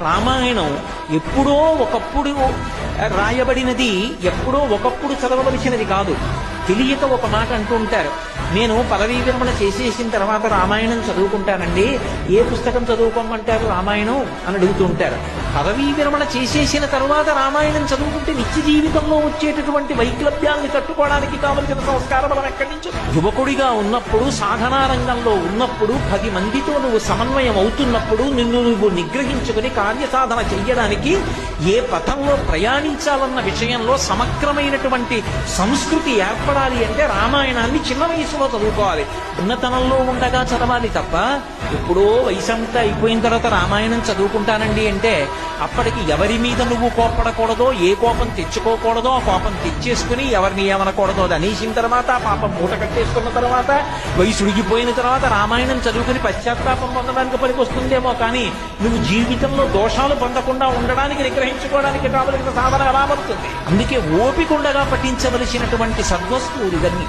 రామాయణం ఎప్పుడో ఒకప్పుడు రాయబడినది, ఎప్పుడో ఒకప్పుడు చదవవలసినది కాదు. తెలియక ఒక మాట అంటూ ఉంటారు, నేను పదవీ విరమణ చేసేసిన తర్వాత రామాయణం చదువుకుంటానండి, ఏ పుస్తకం చదువుకోమంటారు రామాయణం అని అడుగుతూ ఉంటారు. పదవీ విరమణ చేసేసిన తర్వాత రామాయణం చదువుకుంటే నిత్య జీవితంలో వచ్చేటటువంటి వైక్లభ్యాన్ని తట్టుకోవడానికి కావలసిన సంస్కార బలం ఎక్కడి నుంచి? యువకుడిగా ఉన్నప్పుడు, సాధనా రంగంలో ఉన్నప్పుడు, 10 మందితో నువ్వు సమన్వయం అవుతున్నప్పుడు, నిన్ను నువ్వు నిగ్రహించుకుని కార్యసాధన చెయ్యడానికి ఏ పథంలో ప్రయాణించాలన్న విషయంలో సమగ్రమైనటువంటి సంస్కృతి ఏర్పడాలి అంటే రామాయణాన్ని చిన్న వయసులో చదువుకోవాలి. ఉన్నతనంలో ఉండగా చదవాలి తప్ప ఎప్పుడో వయసంతా అయిపోయిన తర్వాత రామాయణం చదువుకుంటానండి అంటే అప్పటికి ఎవరి మీద నువ్వు కోపడకూడదో, ఏ కోపం తెచ్చుకోకూడదో ఆ కోపం తెచ్చేసుకుని ఎవరిని ఏమనకూడదో అది అనేసిన తర్వాత, ఆ పాపం మూట కట్టేసుకున్న తర్వాత, వయసుడిగిపోయిన తర్వాత రామాయణం చదువుకుని పశ్చాత్తాపం పొందడానికి పనికి వస్తుందేమో కానీ నువ్వు జీవితంలో దోషాలు పొందకుండా ఉండడానికి, నిగ్రహించుకోవడానికి కావలసిన సాధన ఎలా పడుతుంది? అందుకే ఓపిక ఉండగా పఠించవలసినటువంటి సద్వస్తువులు ఇవన్నీ.